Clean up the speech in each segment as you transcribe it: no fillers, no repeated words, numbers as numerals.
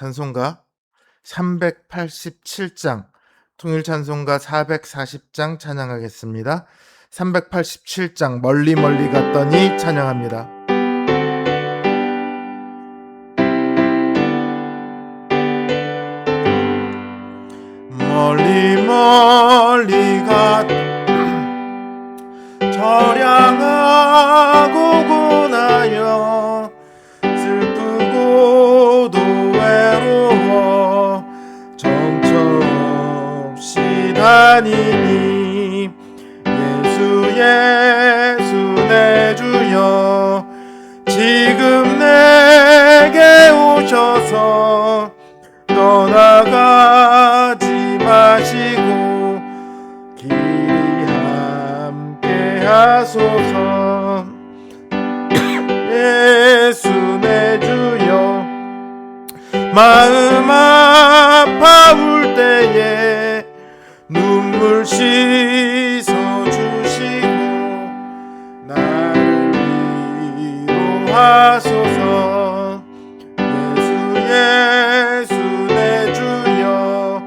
찬송가 387장, 통일찬송가 440장 찬양하겠습니다. 387장 멀리 멀리 갔더니 찬양합니다. 멀리 멀리 저량하고 고나여 슬프고도 외로워 정처없이 다니니 예수 예수 내 주여 지금 내게 오셔서 떠나가지 마시고 길이 함께 하소서. 예수 내 주여 마음 아파 울 때에 눈물 씻어 주시고 나를 위로하소서. 예수 내 주여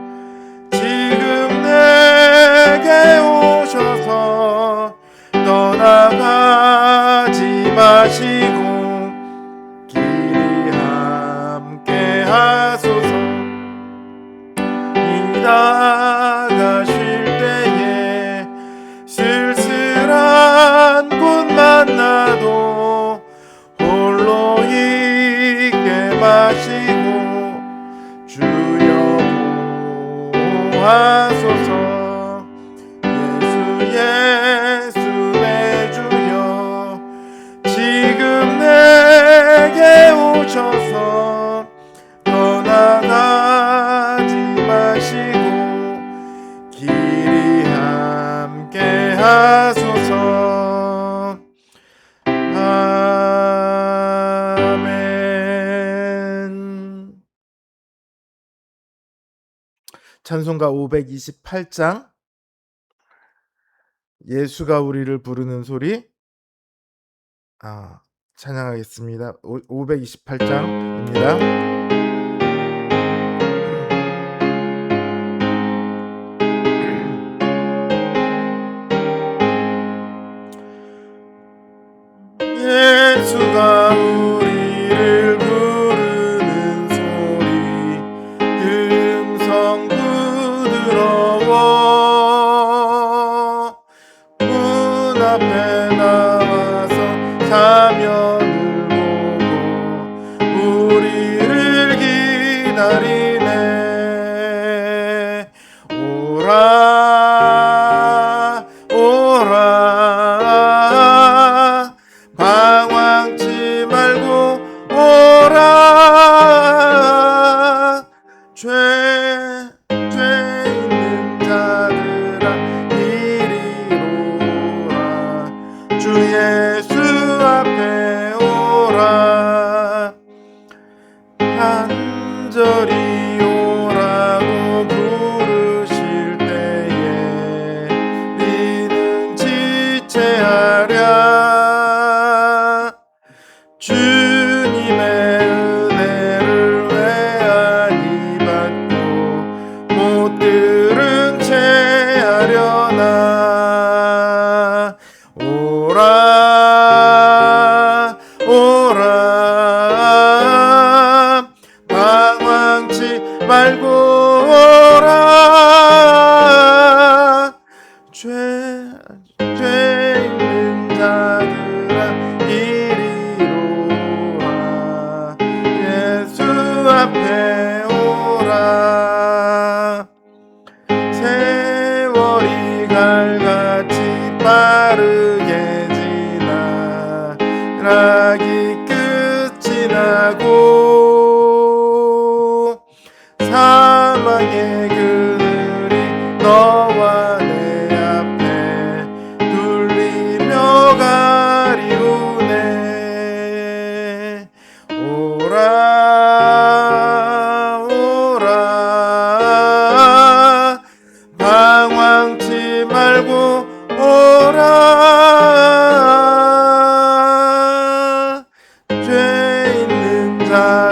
지금 내게 오셔서 떠나가지 마시고 길이 함께 하소서. 이다가 쉴 때에 쓸쓸한 곳 만나도 홀로 있게 마시고 주여 보호하소서. 예수 내 주여 지금 내게 오셔서 떠나가지 마시고 길이 함께 하소서. 아멘. 찬송가 528장 예수가 우리를 부르는 소리 찬양하겠습니다. 528장입니다. 예수가 우리를 부르는 소리 음성 부드러워 문 앞에 나와서 사면을 보고 우리를 기다리네. 오라 오라 방황치 말고 오라 죄 있는 자들아 이리로 오라 주 예수 앞에 오라 간절히 오라고 부르실 때에 우리는 지체하랴. 주님의 은혜를 외아니 받고 못 들은 채 하려나. 오라 오라 방황치 말고 오라 죄 있는 자들아 이리로 오라 예수 앞에 오라. 세월이 갈같이 빠르게 지나 락이 끝이 나고 사망의 그늘이 너와 내 앞에 둘리며 가리우네. 오라 오라 방황치 말고 오라 죄 있는 자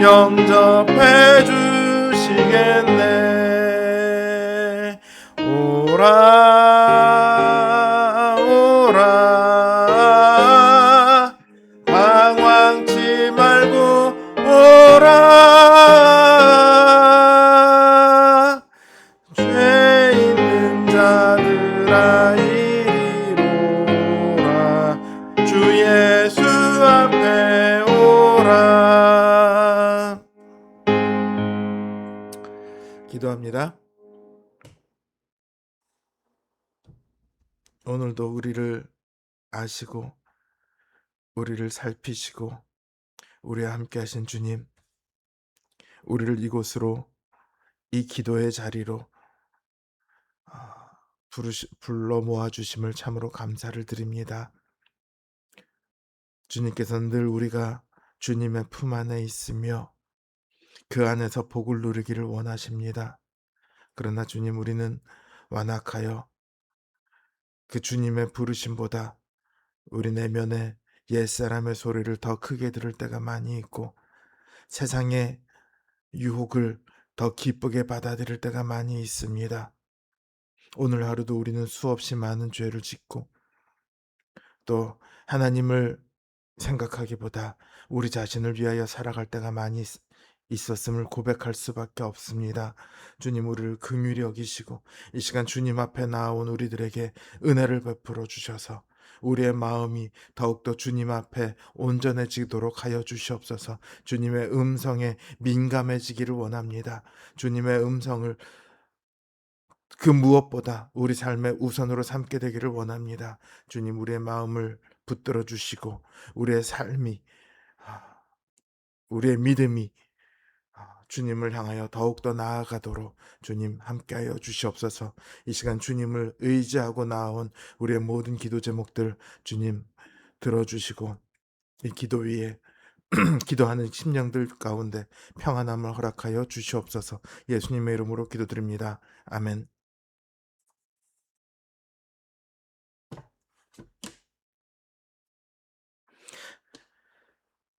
영접해 주시겠네. 오라 오라 방황치 말고 오라. 죄 있는 자들아 이리로라. 주 예수 앞에 오라. 기도합니다. 오늘도 우리를 아시고 우리를 살피시고 우리와 함께 하신 주님, 우리를 이곳으로, 이 기도의 자리로 불러 모아주심을 참으로 감사를 드립니다. 주님께서는 늘 우리가 주님의 품 안에 있으며 그 안에서 복을 누리기를 원하십니다. 그러나 주님, 우리는 완악하여 그 주님의 부르심보다 우리 내면의 옛사람의 소리를 더 크게 들을 때가 많이 있고, 세상의 유혹을 더 기쁘게 받아들일 때가 많이 있습니다. 오늘 하루도 우리는 수없이 많은 죄를 짓고 또 하나님을 생각하기보다 우리 자신을 위하여 살아갈 때가 많이 있었음을 고백할 수밖에 없습니다. 주님, 우리를 긍휼히 여기시고 이 시간 주님 앞에 나온 우리들에게 은혜를 베풀어 주셔서 우리의 마음이 더욱더 주님 앞에 온전해지도록 하여 주시옵소서. 주님의 음성에 민감해지기를 원합니다. 주님의 음성을 그 무엇보다 우리 삶의 우선으로 삼게 되기를 원합니다. 주님, 우리의 마음을 붙들어 주시고 우리의 삶이, 우리의 믿음이 주님을 향하여 더욱더 나아가도록 주님 함께하여 주시옵소서. 이 시간 주님을 의지하고 나온 우리의 모든 기도 제목들 주님 들어주시고 이 기도 위에 기도하는 심령들 가운데 평안함을 허락하여 주시옵소서. 예수님의 이름으로 기도드립니다. 아멘.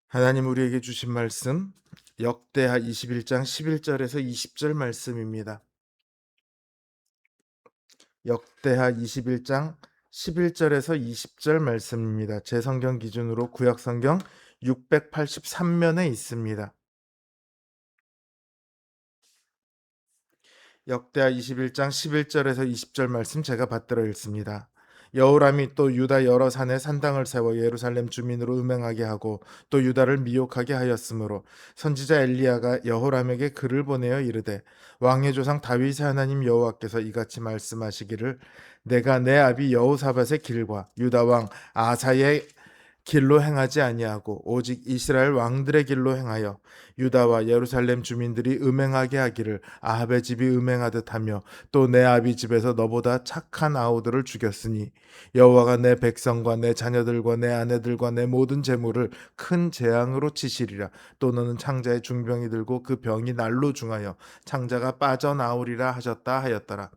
하나님 우리에게 주신 말씀 역대하 21장 11절에서 20절 말씀입니다. 역대하 21장 11절에서 20절 말씀입니다. 제 성경 기준으로 구약 성경 683면에 있습니다. 역대하 21장 11절에서 20절 말씀 제가 받들어 읽습니다. 여호람이 또 유다 여러 산에 산당을 세워 예루살렘 주민으로 음행하게 하고 또 유다를 미혹하게 하였으므로 선지자 엘리야가 여호람에게 글을 보내어 이르되 왕의 조상 다윗의 하나님 여호와께서 이같이 말씀하시기를 내가 내 아비 여호사밧의 길과 유다 왕 아사의 길로 행하지 아니하고 오직 이스라엘 왕들의 길로 행하여 유다와 예루살렘 주민들이 음행하게 하기를 아합의 집이 음행하듯 하며 또 내 아비 집에서 너보다 착한 아우들을 죽였으니 여호와가 내 백성과 내 자녀들과 내 아내들과 내 모든 재물을 큰 재앙으로 치시리라. 또 너는 창자의 중병이 들고 그 병이 날로 중하여 창자가 빠져나오리라 하셨다 하였더라.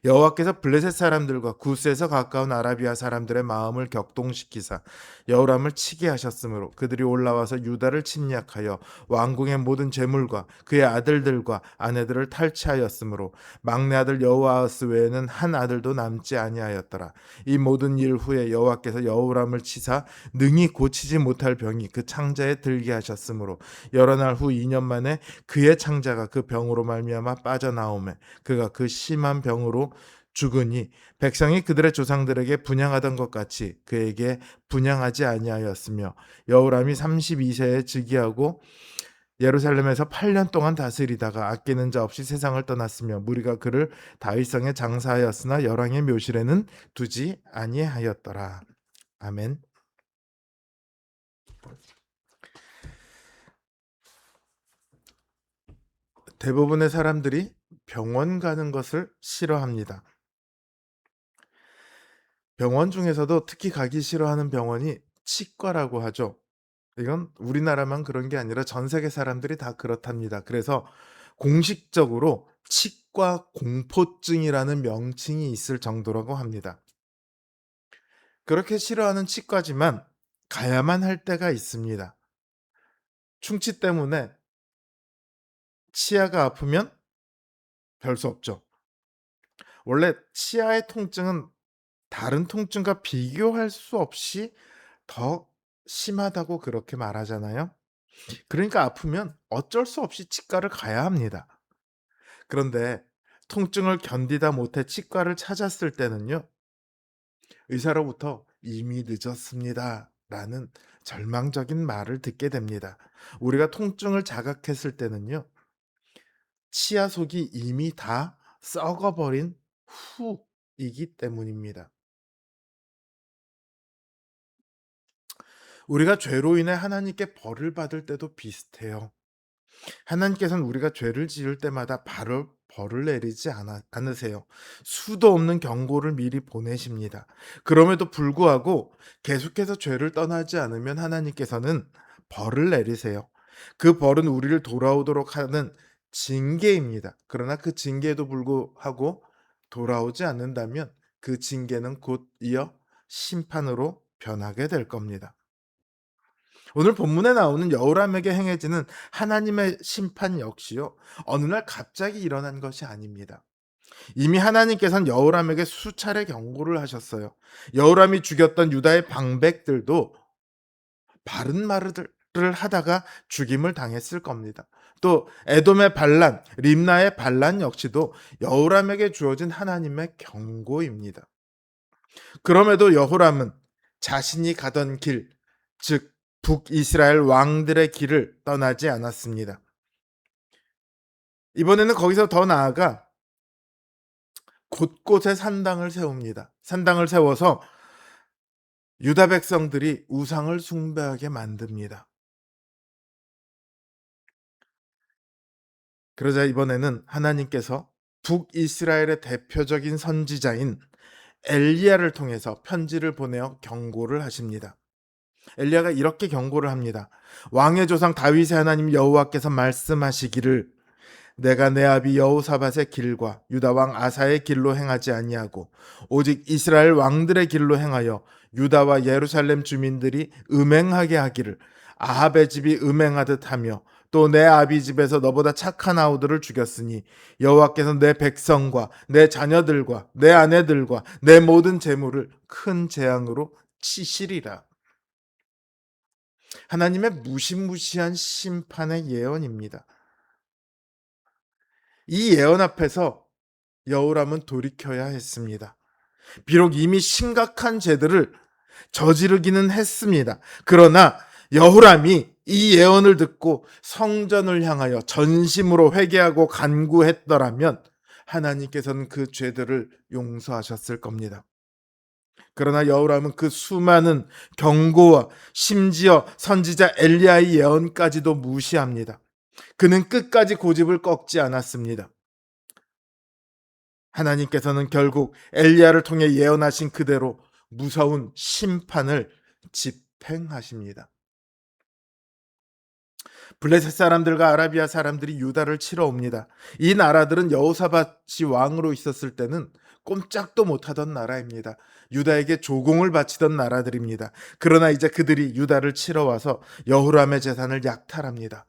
여호와께서 블레셋 사람들과 구스에서 가까운 아라비아 사람들의 마음을 격동시키사 여호람을 치게 하셨으므로 그들이 올라와서 유다를 침략하여 왕궁의 모든 재물과 그의 아들들과 아내들을 탈취하였으므로 막내 아들 여호아스 외에는 한 아들도 남지 아니하였더라. 이 모든 일 후에 여호와께서 여호람을 치사 능히 고치지 못할 병이 그 창자에 들게 하셨으므로 여러 날 후 2년 만에 그의 창자가 그 병으로 말미암아 빠져나오매 그가 그 심한 병으로 죽으니 백성이 그들의 조상들에게 분향하던 것 같이 그에게 분향하지 아니하였으며 여호람이 32세에 즉위하고 예루살렘에서 8년 동안 다스리다가 아끼는 자 없이 세상을 떠났으며 무리가 그를 다윗성에 장사하였으나 열왕의 묘실에는 두지 아니하였더라. 아멘. 대부분의 사람들이 병원 가는 것을 싫어합니다. 병원 중에서도 특히 가기 싫어하는 병원이 치과라고 하죠. 이건 우리나라만 그런 게 아니라 전 세계 사람들이 다 그렇답니다. 그래서 공식적으로 치과 공포증이라는 명칭이 있을 정도라고 합니다. 그렇게 싫어하는 치과지만 가야만 할 때가 있습니다. 충치 때문에 치아가 아프면 별 수 없죠. 원래 치아의 통증은 다른 통증과 비교할 수 없이 더 심하다고 그렇게 말하잖아요. 그러니까 아프면 어쩔 수 없이 치과를 가야 합니다. 그런데 통증을 견디다 못해 치과를 찾았을 때는요, 의사로부터 "이미 늦었습니다. 라는 절망적인 말을 듣게 됩니다. 우리가 통증을 자각했을 때는요, 치아 속이 이미 다 썩어버린 후이기 때문입니다. 우리가 죄로 인해 하나님께 벌을 받을 때도 비슷해요. 하나님께서는 우리가 죄를 지을 때마다 바로 벌을 내리지 않으세요. 수도 없는 경고를 미리 보내십니다. 그럼에도 불구하고 계속해서 죄를 떠나지 않으면 하나님께서는 벌을 내리세요. 그 벌은 우리를 돌아오도록 하는 징계입니다. 그러나 그 징계에도 불구하고 돌아오지 않는다면 그 징계는 곧 이어 심판으로 변하게 될 겁니다. 오늘 본문에 나오는 여호람에게 행해지는 하나님의 심판 역시요, 어느 날 갑자기 일어난 것이 아닙니다. 이미 하나님께서는 여호람에게 수차례 경고를 하셨어요. 여호람이 죽였던 유다의 방백들도 바른 말을 하다가 죽임을 당했을 겁니다. 또 에돔의 반란, 림나의 반란 역시도 여호람에게 주어진 하나님의 경고입니다. 그럼에도 여호람은 자신이 가던 길, 즉 북이스라엘 왕들의 길을 떠나지 않았습니다. 이번에는 거기서 더 나아가 곳곳에 산당을 세웁니다. 산당을 세워서 유다 백성들이 우상을 숭배하게 만듭니다. 그러자 이번에는 하나님께서 북이스라엘의 대표적인 선지자인 엘리야를 통해서 편지를 보내어 경고를 하십니다. 엘리야가 이렇게 경고를 합니다. 왕의 조상 다윗의 하나님 여호와께서 말씀하시기를, 내가 내 아비 여호사밧의 길과 유다 왕 아사의 길로 행하지 아니하고 오직 이스라엘 왕들의 길로 행하여 유다와 예루살렘 주민들이 음행하게 하기를 아합의 집이 음행하듯 하며 또 내 아비 집에서 너보다 착한 아우들을 죽였으니 여호와께서 내 백성과 내 자녀들과 내 아내들과 내 모든 재물을 큰 재앙으로 치시리라. 하나님의 무시무시한 심판의 예언입니다. 이 예언 앞에서 여호람은 돌이켜야 했습니다. 비록 이미 심각한 죄들을 저지르기는 했습니다. 그러나 여호람이 이 예언을 듣고 성전을 향하여 전심으로 회개하고 간구했더라면 하나님께서는 그 죄들을 용서하셨을 겁니다. 그러나 여호람은 그 수많은 경고와 심지어 선지자 엘리야의 예언까지도 무시합니다. 그는 끝까지 고집을 꺾지 않았습니다. 하나님께서는 결국 엘리야를 통해 예언하신 그대로 무서운 심판을 집행하십니다. 블레셋 사람들과 아라비아 사람들이 유다를 치러 옵니다. 이 나라들은 여호사밧이 왕으로 있었을 때는 꼼짝도 못하던 나라입니다. 유다에게 조공을 바치던 나라들입니다. 그러나 이제 그들이 유다를 치러 와서 여호람의 재산을 약탈합니다.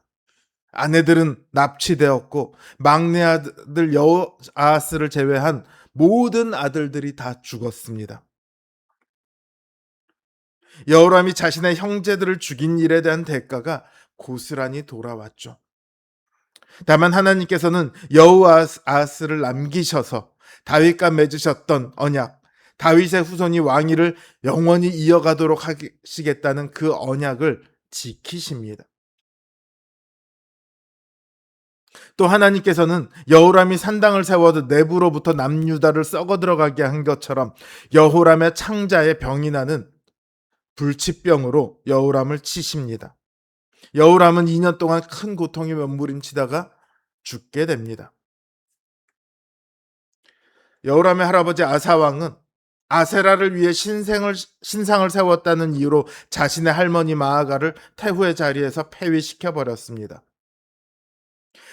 아내들은 납치되었고 막내 아들 여호아하스를 제외한 모든 아들들이 다 죽었습니다. 여호람이 자신의 형제들을 죽인 일에 대한 대가가 고스란히 돌아왔죠. 다만 하나님께서는 여호아하스를 남기셔서 다윗과 맺으셨던 언약, 다윗의 후손이 왕위를 영원히 이어가도록 하시겠다는 그 언약을 지키십니다. 또 하나님께서는 여호람이 산당을 세워도 내부로부터 남유다를 썩어 들어가게 한 것처럼 여호람의 창자에 병이 나는 불치병으로 여호람을 치십니다. 여호람은 2년 동안 큰 고통에 몸부림치다가 죽게 됩니다. 여호람의 할아버지 아사 왕은 아세라를 위해 신상을 세웠다는 이유로 자신의 할머니 마아가를 태후의 자리에서 폐위시켜 버렸습니다.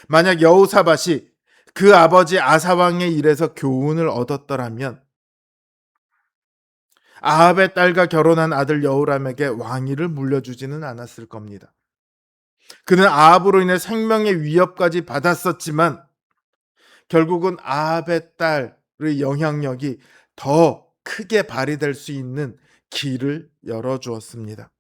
만약 여호사밧이 그 아버지 아사 왕의 일에서 교훈을 얻었더라면 아합의 딸과 결혼한 아들 여호람에게 왕위를 물려주지는 않았을 겁니다. 그는 아합으로 인해 생명의 위협까지 받았었지만 결국은 아합의 딸의 영향력이 더 크게 발휘될 수 있는 길을 열어주었습니다.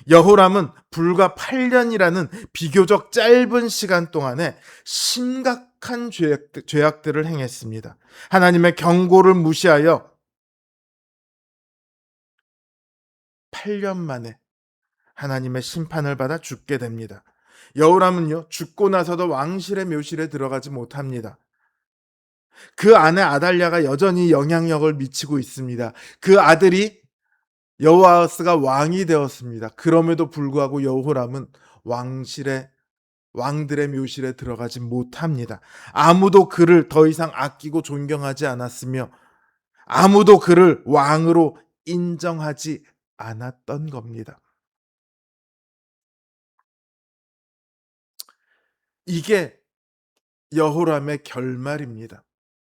여호람은 불과 8년이라는 비교적 짧은 시간 동안에 심각한 죄악들을 행했습니다. 하나님의 경고를 무시하여 8년 만에 하나님의 심판을 받아 죽게 됩니다. 여호람은요, 죽고 나서도 왕실의 묘실에 들어가지 못합니다. 그 아내 아달랴가 여전히 영향력을 미치고 있습니다. 그 아들이 여호아스가 왕이 되었습니다. 그럼에도 불구하고 여호람은 왕들의 묘실에 들어가지 못합니다. 아무도 그를 더 이상 아끼고 존경하지 않았으며 아무도 그를 왕으로 인정하지 않았던 겁니다. 이게 여호람의 결말입니다.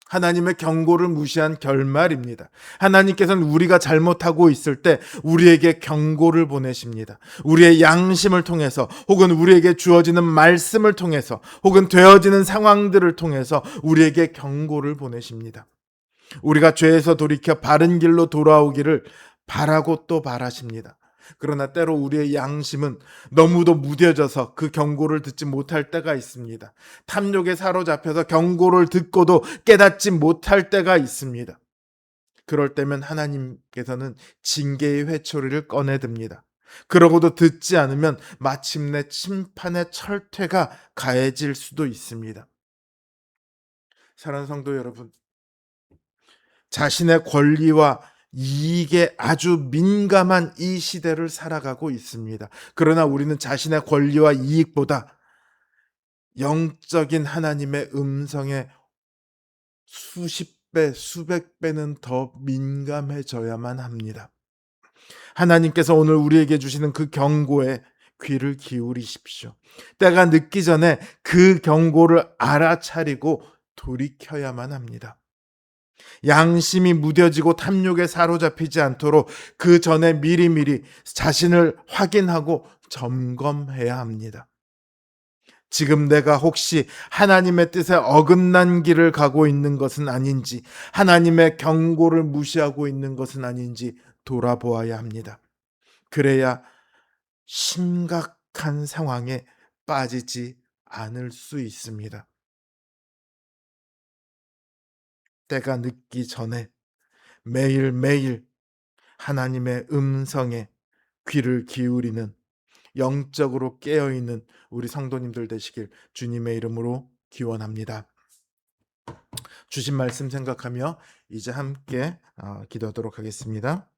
하나님의 경고를 무시한 결말입니다. 하나님께서는 우리가 잘못하고 있을 때 우리에게 경고를 보내십니다. 우리의 양심을 통해서, 혹은 우리에게 주어지는 말씀을 통해서, 혹은 되어지는 상황들을 통해서 우리에게 경고를 보내십니다. 우리가 죄에서 돌이켜 바른 길로 돌아오기를 바라고 또 바라십니다. 그러나 때로 우리의 양심은 너무도 무뎌져서 그 경고를 듣지 못할 때가 있습니다. 탐욕에 사로잡혀서 경고를 듣고도 깨닫지 못할 때가 있습니다. 그럴 때면 하나님께서는 징계의 회초리를 꺼내듭니다. 그러고도 듣지 않으면 마침내 심판의 철퇴가 가해질 수도 있습니다. 사랑하는 성도 여러분, 자신의 권리와 이익에 아주 민감한 이 시대를 살아가고 있습니다. 그러나 우리는 자신의 권리와 이익보다 영적인 하나님의 음성에 수십 배, 수백 배는 더 민감해져야만 합니다. 하나님께서 오늘 우리에게 주시는 그 경고에 귀를 기울이십시오. 때가 늦기 전에 그 경고를 알아차리고 돌이켜야만 합니다. 양심이 무뎌지고 탐욕에 사로잡히지 않도록 그 전에 미리미리 자신을 확인하고 점검해야 합니다. 지금 내가 혹시 하나님의 뜻에 어긋난 길을 가고 있는 것은 아닌지, 하나님의 경고를 무시하고 있는 것은 아닌지 돌아보아야 합니다. 그래야 심각한 상황에 빠지지 않을 수 있습니다. 때가 늦기 전에 매일매일 하나님의 음성에 귀를 기울이는, 영적으로 깨어있는 우리 성도님들 되시길 주님의 이름으로 기원합니다. 주신 말씀 생각하며 이제 함께 기도하도록 하겠습니다.